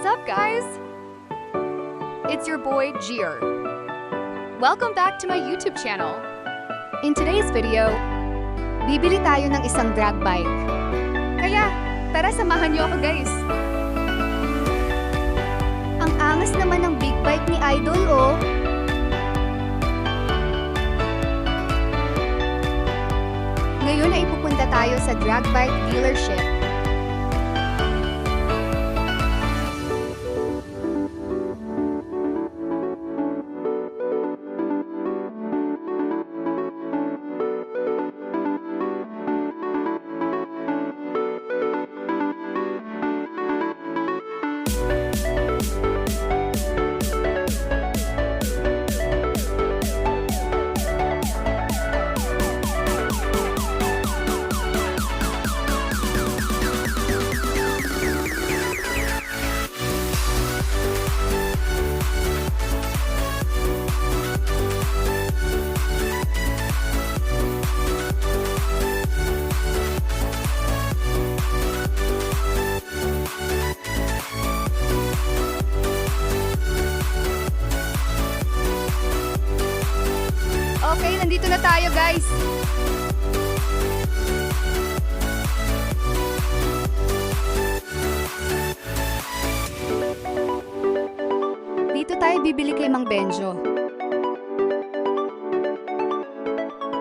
What's up, guys? It's your boy, Gier. Welcome back to my YouTube channel. In today's video, bibili tayo ng isang drag bike. Kaya, tara samahan niyo ako, guys. Ang angas naman ng big bike ni Idol, oh. Ngayon ay pupunta tayo sa drag bike dealership. Okay, nandito na tayo, guys. Dito tayo bibili kay Mang Benjo.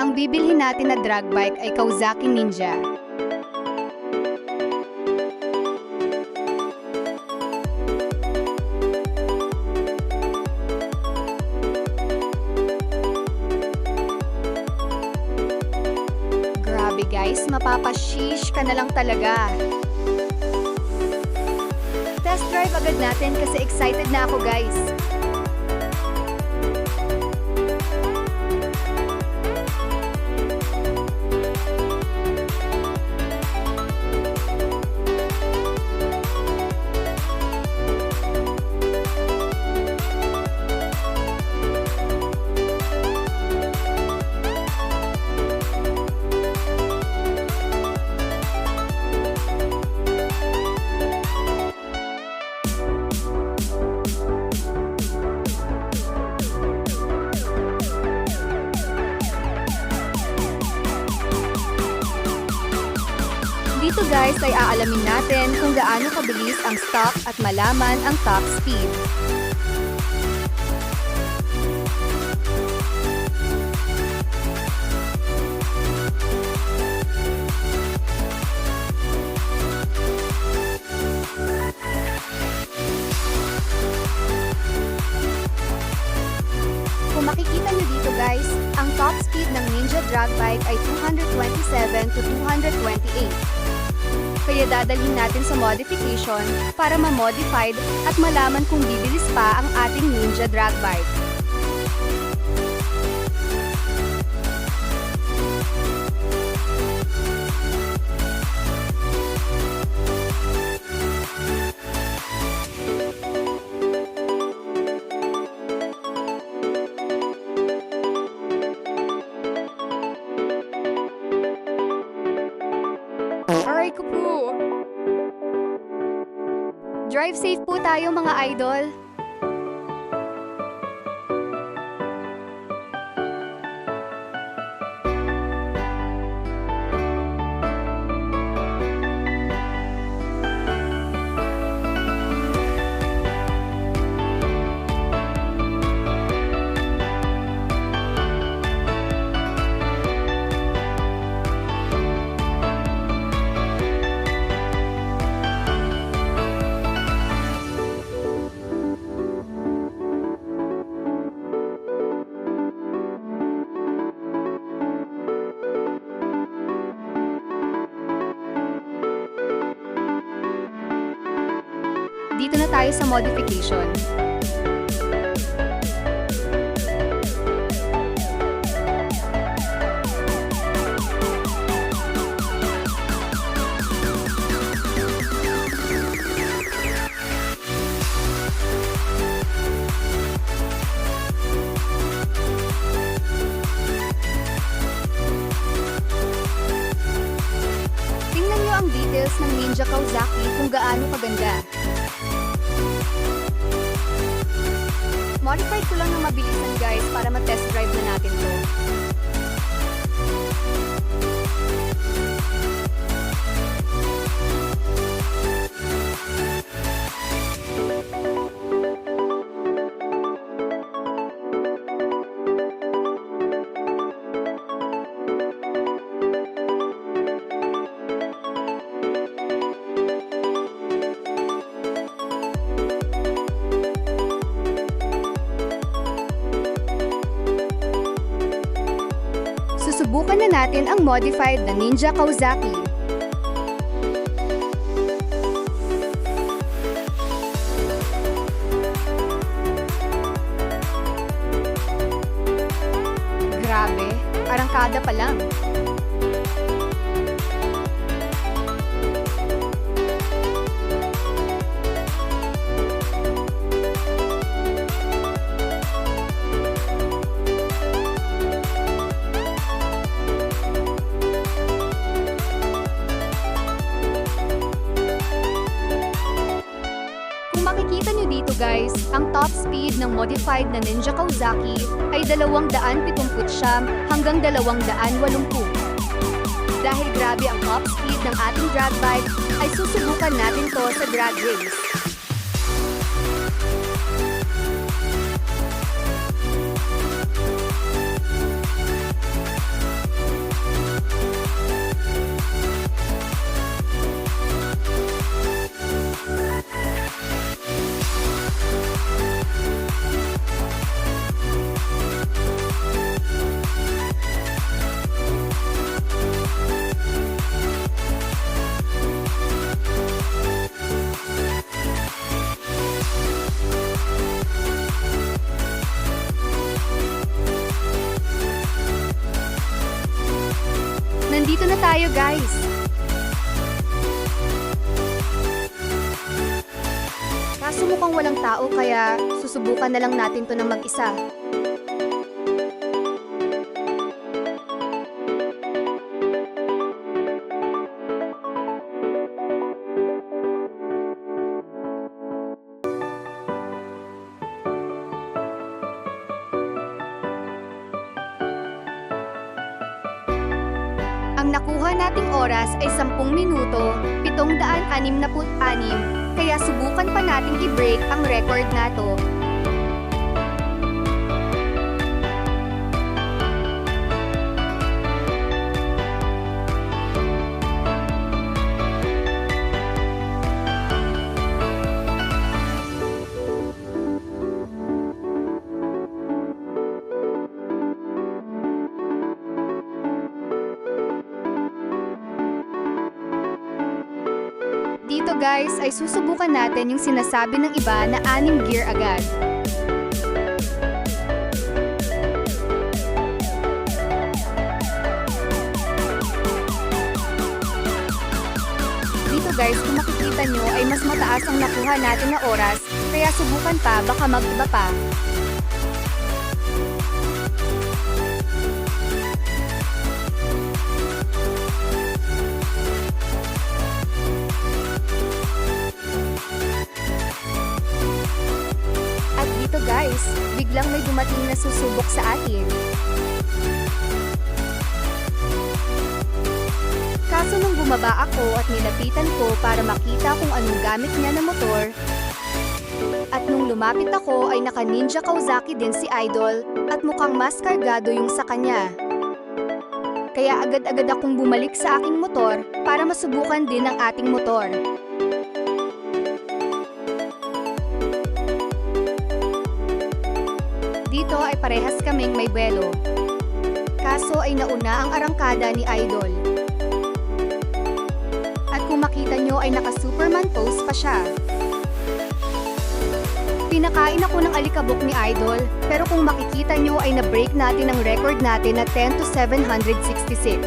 Ang bibilhin natin na drag bike ay Kawasaki Ninja. Guys, mapapashish ka na lang talaga. Test drive agad natin kasi excited na ako, guys. Dito guys ay aalamin natin kung gaano kabilis ang stock at malaman ang top speed. Kung makikita nyo dito guys, ang top speed ng Ninja drag bike ay 227 to 228. Kaya dadalhin natin sa modification para ma-modified at malaman kung bibilis pa ang ating Ninja drag bike. Aray ko po. Drive safe po tayo mga idol. Dito na tayo sa modification. Tingnan nyo ang details ng Ninja Kawasaki kung gaano kaganda. Minamodify ko lang ng mabilisan guys para ma-test drive na natin to. Susubukan na natin ang modified na Ninja Kawasaki. Grabe, arangkada pa lang. Makikita nyo dito guys, ang top speed ng modified na Ninja Kawasaki ay 279 hanggang 280. Dahil grabe ang top speed ng ating drag bike, ay susubukan natin to sa drag race. Nandito na tayo guys! Kaso mukhang walang tao kaya susubukan na lang natin to ng mag-isa. Ang nakuha nating oras ay 10 minuto, 766, kaya subukan pa nating i-break ang record na to. Dito guys ay susubukan natin yung sinasabi ng iba na 6 gear agad. Dito guys, kung makikita nyo ay mas mataas ang nakuha natin na oras, kaya subukan pa, baka mag-iba pa. Dito guys, biglang may dumating na susubok sa atin. Kaso nung bumaba ako at nilapitan ko para makita kung anong gamit niya na motor, at nung lumapit ako ay naka Ninja Kawasaki din si Idol at mukhang mas kargado yung sa kanya. Kaya agad-agad akong bumalik sa aking motor para masubukan din ang ating motor. Dito ay parehas kaming may buwelo. Kaso ay nauna ang arangkada ni Idol. At kung makita nyo ay naka-Superman pose pa siya. Pinakain ako ng alikabok ni Idol, pero kung makikita nyo ay na-break natin ang record natin na 10-766.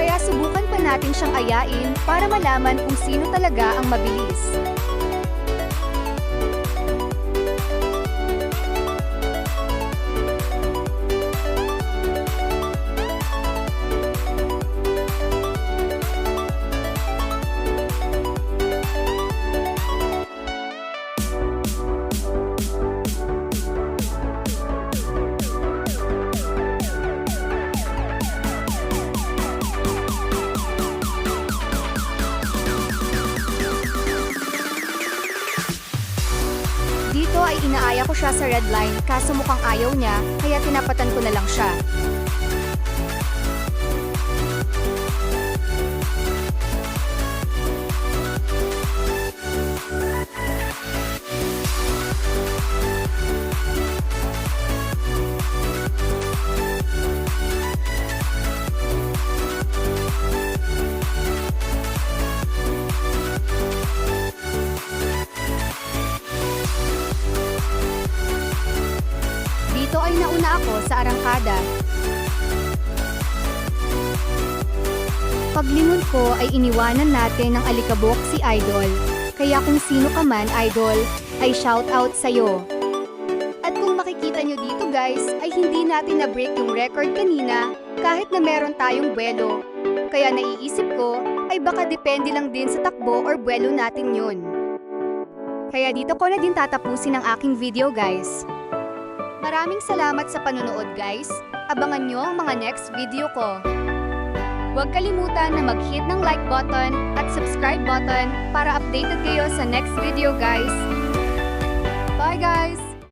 Kaya subukan pa natin siyang ayain para malaman kung sino talaga ang mabilis. Dito ay inaaya ko siya sa red line kaso mukhang ayaw niya, kaya tinapatan ko na lang siya. Dito ay nauna ako sa arangkada. Paglingon ko ay iniwanan natin ng alikabok si Idol. Kaya kung sino ka man, Idol, ay shout out sa'yo. At kung makikita nyo dito guys, ay hindi natin na-break yung record kanina kahit na meron tayong buwelo. Kaya naiisip ko, ay baka depende lang din sa takbo or buwelo natin yun. Kaya dito ko na din tatapusin ang aking video guys. Maraming salamat sa panonood guys. Abangan nyo ang mga next video ko. Huwag kalimutan na mag-hit ng like button at subscribe button para updated kayo sa next video guys. Bye guys!